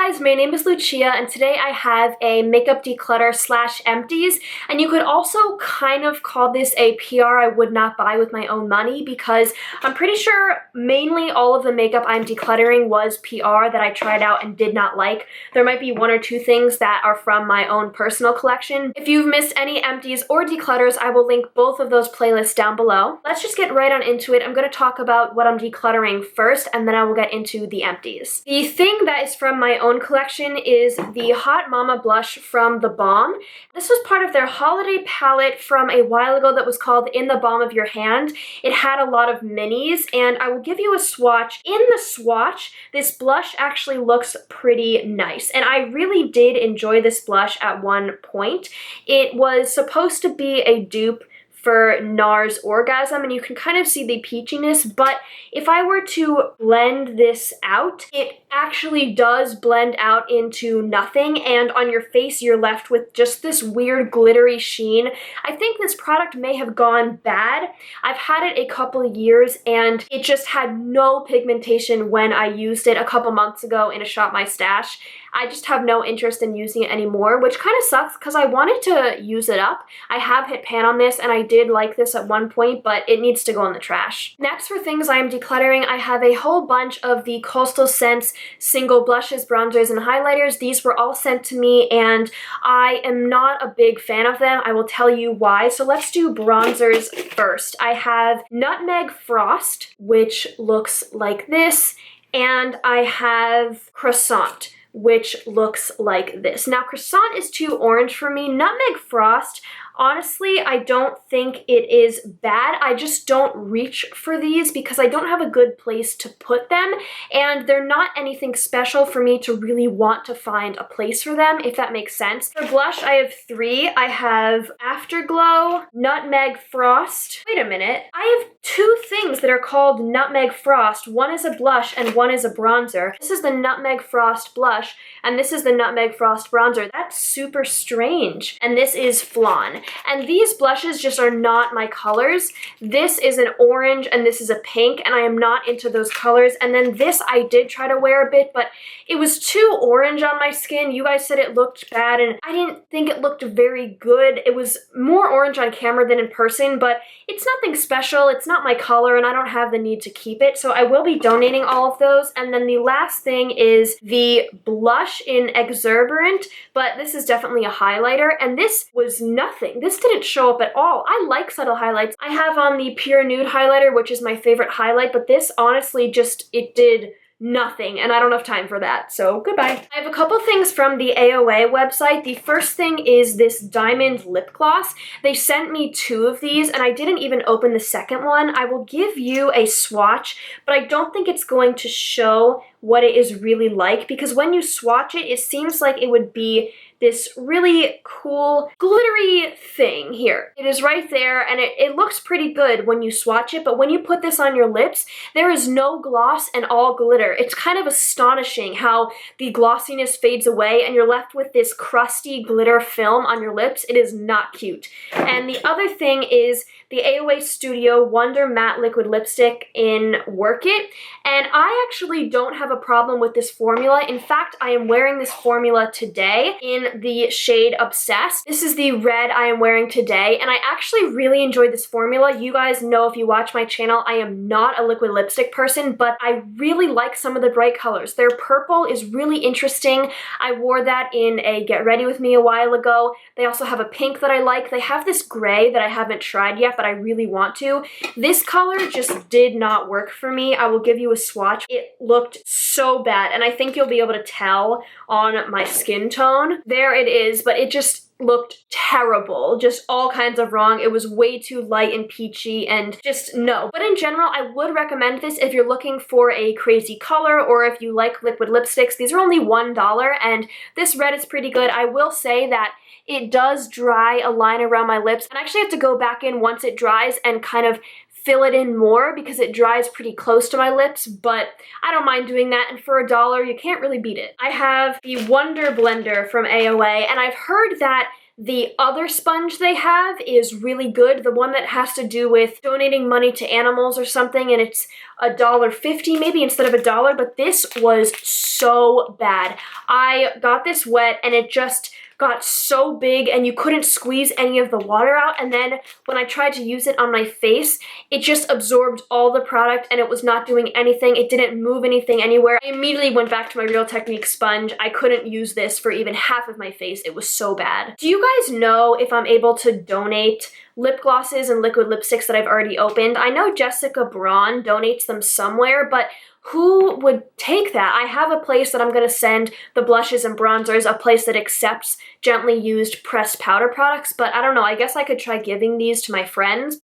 guys, my name is Lucia and today I have a makeup declutter slash empties, and you could also kind of call this a PR I would not buy with my own money because I'm pretty sure mainly all of the makeup I'm decluttering was PR that I tried out and did not like. There might be one or two things that are from my own personal collection. If you've missed any empties or declutters, I will link both of those playlists down below. Let's just get right on into it. I'm going to talk about what I'm decluttering first and then I will get into the empties. The thing that is from my own collection is the Hot Mama blush from the Balm. This was part of their holiday palette from a while ago that was called In the Balm of Your Hand. It had a lot of minis and I will give you a swatch. In the swatch, this blush actually looks pretty nice and I really did enjoy this blush at one point. It was supposed to be a dupe for NARS Orgasm, and you can kind of see the peachiness, but if I were to blend this out, it actually does blend out into nothing, and on your face you're left with just this weird glittery sheen. I think this product may have gone bad. I've had it a couple of years and it just had no pigmentation when I used it a couple months ago in a Shop My Stash. I just have no interest in using it anymore, which kind of sucks because I wanted to use it up. I have hit pan on this and I did like this at one point, but it needs to go in the trash. Next, for things I am decluttering, I have a whole bunch of the Coastal Scents single blushes, bronzers, and highlighters. These were all sent to me and I am not a big fan of them. I will tell you why. So let's do bronzers first. I have Nutmeg Frost, which looks like this, and I have Croissant, which looks like this. Now, Croissant is too orange for me. Nutmeg Frost, honestly, I don't think it is bad. I just don't reach for these because I don't have a good place to put them, and they're not anything special for me to really want to find a place for them, if that makes sense. For blush, I have three. I have Afterglow, Nutmeg Frost. Wait a minute. I have two things that are called Nutmeg Frost. One is a blush and one is a bronzer. This is the Nutmeg Frost blush and this is the Nutmeg Frost bronzer. That's super strange. And this is Flan. And these blushes just are not my colors. This is an orange and this is a pink, and I am not into those colors. And then this I did try to wear a bit, but it was too orange on my skin. You guys said it looked bad and I didn't think it looked very good. It was more orange on camera than in person, but it's nothing special. It's not my color and I don't have the need to keep it. So I will be donating all of those. And then the last thing is the blush in Exuberant, but this is definitely a highlighter and this was nothing. This didn't show up at all. I like subtle highlights. I have on the Pure Nude highlighter, which is my favorite highlight, but this honestly just, it did nothing, and I don't have time for that, so goodbye. I have a couple things from the AOA website. The first thing is this diamond lip gloss. They sent me two of these, and I didn't even open the second one. I will give you a swatch, but I don't think it's going to show what it is really like, because when you swatch it, it seems like it would be this really cool glittery thing here. It is right there and it looks pretty good when you swatch it, but when you put this on your lips, there is no gloss and all glitter. It's kind of astonishing how the glossiness fades away and you're left with this crusty glitter film on your lips. It is not cute. And the other thing is the AOA Studio Wonder Matte Liquid Lipstick in Work It, and I actually don't have a problem with this formula. In fact, I am wearing this formula today in the shade Obsessed. This is the red I am wearing today, and I actually really enjoyed this formula. You guys know, if you watch my channel, I am not a liquid lipstick person, but I really like some of the bright colors. Their purple is really interesting. I wore that in a Get Ready With Me a while ago. They also have a pink that I like. They have this gray that I haven't tried yet, but I really want to. This color just did not work for me. I will give you a swatch. It looked so bad, and I think you'll be able to tell on my skin tone. There it is, but it just looked terrible, just all kinds of wrong. It was way too light and peachy and just no. But in general, I would recommend this if you're looking for a crazy color or if you like liquid lipsticks. These are only $1 and this red is pretty good. I will say that it does dry a line around my lips, and I actually have to go back in once it dries and kind of fill it in more because it dries pretty close to my lips, but I don't mind doing that, and for $1, you can't really beat it. I have the Wonder Blender from AOA, and I've heard that the other sponge they have is really good, the one that has to do with donating money to animals or something, and it's $1.50 maybe instead of $1, but this was so bad. I got this wet and it just got so big and you couldn't squeeze any of the water out, and then when I tried to use it on my face, it just absorbed all the product and it was not doing anything. It didn't move anything anywhere. I immediately went back to my Real Technique sponge. I couldn't use this for even half of my face. It was so bad. Do you guys know if I'm able to donate lip glosses and liquid lipsticks that I've already opened? I know Jessica Braun donates them somewhere, but who would take that? I have a place that I'm going to send the blushes and bronzers, a place that accepts gently used pressed powder products, but I don't know, I guess I could try giving these to my friends.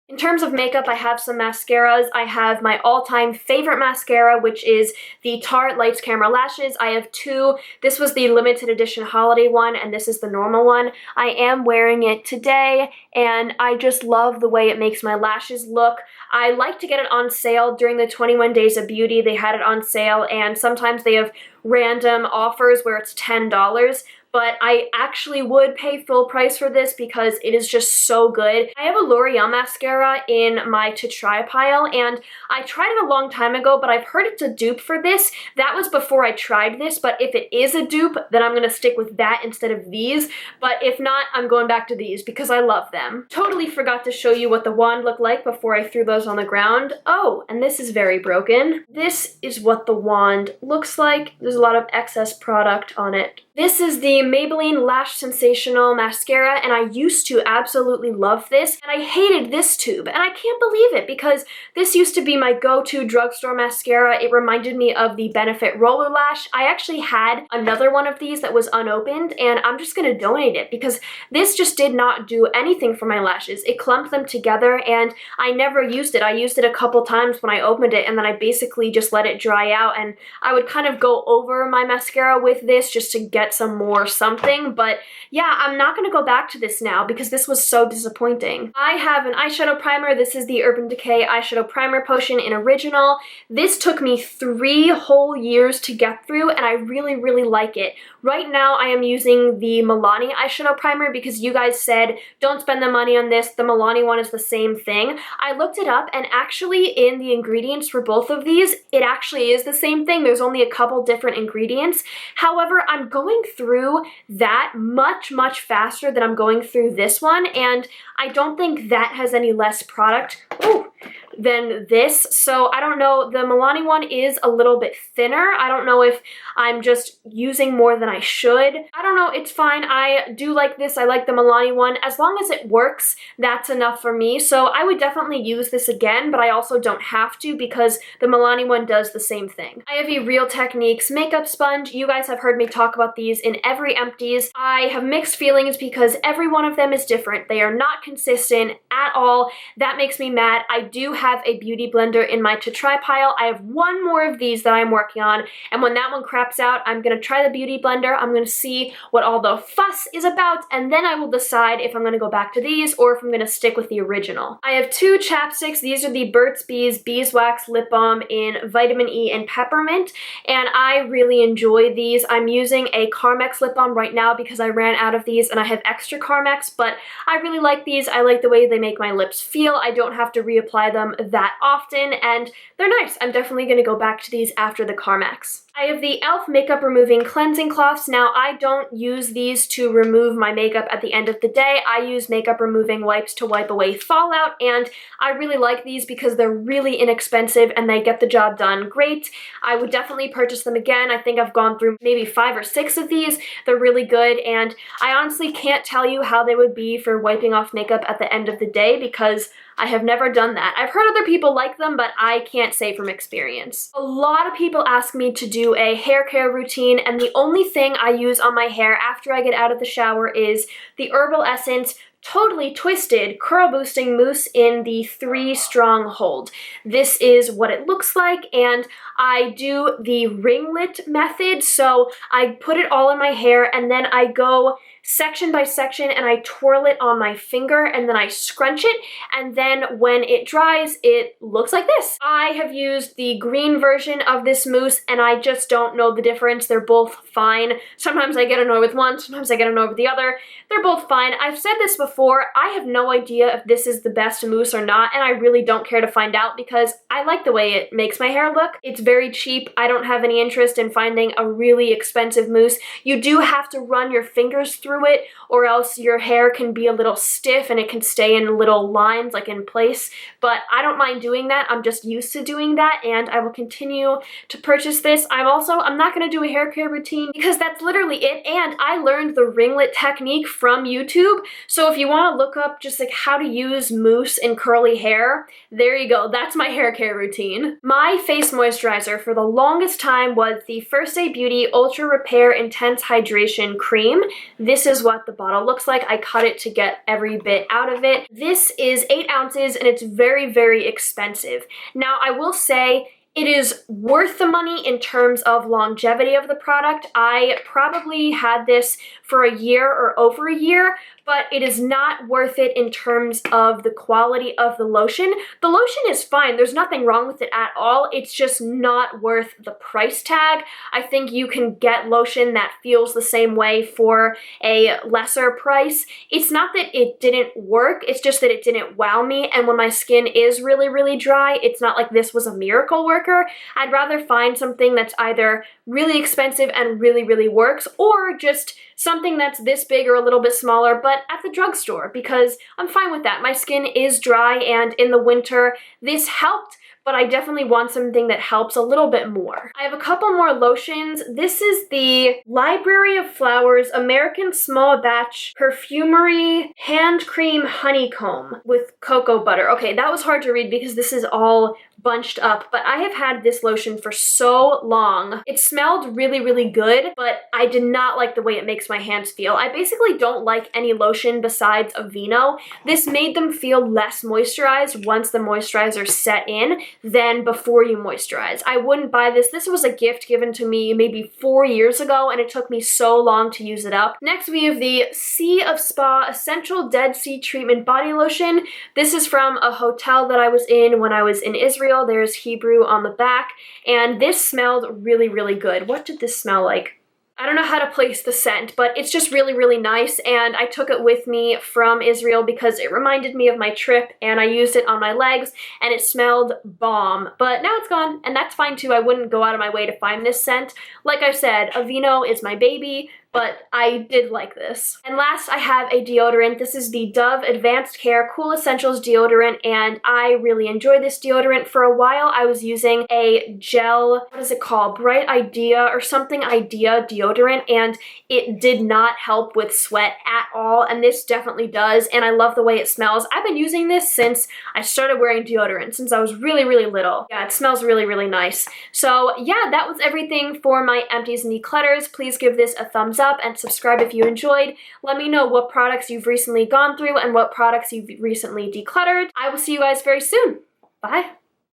In terms of makeup, I have some mascaras. I have my all-time favorite mascara, which is the Tarte Lights Camera Lashes. I have two. This was the limited edition holiday one, and this is the normal one. I am wearing it today, and I just love the way it makes my lashes look. I like to get it on sale during the 21 Days of Beauty. They had it on sale, and sometimes they have random offers where it's $10. But I actually would pay full price for this because it is just so good. I have a L'Oreal mascara in my to try pile, and I tried it a long time ago, but I've heard it's a dupe for this. That was before I tried this, but if it is a dupe, then I'm gonna stick with that instead of these. But if not, I'm going back to these because I love them. Totally forgot to show you what the wand looked like before I threw those on the ground. Oh, and this is very broken. This is what the wand looks like. There's a lot of excess product on it. This is the Maybelline Lash Sensational Mascara, and I used to absolutely love this, and I hated this tube, and I can't believe it because this used to be my go-to drugstore mascara. It reminded me of the Benefit Roller Lash. I actually had another one of these that was unopened, and I'm just gonna donate it because this just did not do anything for my lashes. It clumped them together, and I never used it. I used it a couple times when I opened it, and then I basically just let it dry out, and I would kind of go over my mascara with this just to get some more something, but yeah, I'm not gonna go back to this now because this was so disappointing. I have an eyeshadow primer. This is the Urban Decay Eyeshadow Primer Potion in Original. This took me 3 whole years to get through, and I really, really like it. Right now, I am using the Milani Eyeshadow Primer because you guys said, don't spend the money on this. The Milani one is the same thing. I looked it up, and actually in the ingredients for both of these, it actually is the same thing. There's only a couple different ingredients. However, I'm going through that much faster than I'm going through this one, and I don't think that has any less product than this, so I don't know. The Milani one is a little bit thinner. I don't know if I'm just using more than I should. I don't know, it's fine. I do like this. I like the Milani one. As long as it works, that's enough for me, so I would definitely use this again, but I also don't have to because the Milani one does the same thing. I have a Real Techniques makeup sponge. You guys have heard me talk about these in every Empties. I have mixed feelings because every one of them is different. They are not consistent at all. That makes me mad. I do have a beauty blender in my to try pile. I have one more of these that I'm working on, and when that one craps out, I'm gonna try the beauty blender. I'm gonna see what all the fuss is about, and then I will decide if I'm gonna go back to these or if I'm gonna stick with the original. I have 2 chapsticks. These are the Burt's Bees Beeswax Lip Balm in Vitamin E and Peppermint, and I really enjoy these. I'm using a Carmex lip balm right now because I ran out of these and I have extra Carmex, but I really like these. I like the way they make my lips feel. I don't have to reapply them that often, and they're nice. I'm definitely going to go back to these after the Carmex. I have the e.l.f. Makeup Removing Cleansing Cloths. Now, I don't use these to remove my makeup at the end of the day. I use makeup removing wipes to wipe away fallout, and I really like these because they're really inexpensive and they get the job done great. I would definitely purchase them again. I think I've gone through maybe 5 or 6 of these. They're really good, and I honestly can't tell you how they would be for wiping off makeup at the end of the day because I have never done that. I've heard other people like them, but I can't say from experience. A lot of people ask me to do a hair care routine, and the only thing I use on my hair after I get out of the shower is the Herbal Essence Totally Twisted Curl Boosting Mousse in the 3 Strong Hold. This is what it looks like, and I do the ringlet method, so I put it all in my hair and then I go section by section and I twirl it on my finger and then I scrunch it, and then when it dries, it looks like this. I have used the green version of this mousse and I just don't know the difference. They're both fine. Sometimes I get annoyed with one, sometimes I get annoyed with the other. They're both fine. I've said this before, I have no idea if this is the best mousse or not, and I really don't care to find out because I like the way it makes my hair look. It's very cheap. I don't have any interest in finding a really expensive mousse. You do have to run your fingers through it or else your hair can be a little stiff and it can stay in little lines, like in place, but I don't mind doing that. I'm just used to doing that and I will continue to purchase this. I'm not going to do a hair care routine because that's literally it, and I learned the ringlet technique from YouTube, so if you want to look up just like how to use mousse in curly hair, there you go. That's my hair care routine. My face moisturizer for the longest time was the First Aid Beauty Ultra Repair Intense Hydration Cream. This is what the bottle looks like. I cut it to get every bit out of it. This is 8 ounces and it's very, very expensive. Now, I will say it is worth the money in terms of longevity of the product. I probably had this for a year or over a year, but it is not worth it in terms of the quality of the lotion. The lotion is fine. There's nothing wrong with it at all. It's just not worth the price tag. I think you can get lotion that feels the same way for a lesser price. It's not that it didn't work, it's just that it didn't wow me, and when my skin is really, really dry, it's not like this was a miracle worker. I'd rather find something that's either really expensive and really, really works, or just something that's this big or a little bit smaller, but at the drugstore, because I'm fine with that. My skin is dry, and in the winter, this helped, but I definitely want something that helps a little bit more. I have a couple more lotions. This is the Library of Flowers American Small Batch Perfumery Hand Cream Honeycomb with cocoa butter. Okay, that was hard to read because this is all bunched up, but I have had this lotion for so long. It smelled really, really good, but I did not like the way it makes my hands feel. I basically don't like any lotion besides Aveeno. This made them feel less moisturized once the moisturizer set in than before you moisturize. I wouldn't buy this. This was a gift given to me maybe 4 years ago, and it took me so long to use it up. Next, we have the Sea of Spa Essential Dead Sea Treatment Body Lotion. This is from a hotel that I was in when I was in Israel. There's Hebrew on the back, and this smelled really, really good. What did this smell like? I don't know how to place the scent, but it's just really, really nice, and I took it with me from Israel because it reminded me of my trip, and I used it on my legs, and it smelled bomb. But now it's gone, and that's fine too. I wouldn't go out of my way to find this scent. Like I said, Aveeno is my baby, but I did like this. And last, I have a deodorant. This is the Dove Advanced Care Cool Essentials deodorant, and I really enjoy this deodorant. For a while, I was using a gel, what is it called? Bright Idea or something Idea deodorant, and it did not help with sweat at all, and this definitely does, and I love the way it smells. I've been using this since I started wearing deodorant, since I was really, really little. Yeah, it smells really, really nice. So yeah, that was everything for my empties and declutters. Please give this a thumbs up and subscribe if you enjoyed. Let me know what products you've recently gone through and what products you've recently decluttered. I will see you guys very soon. Bye.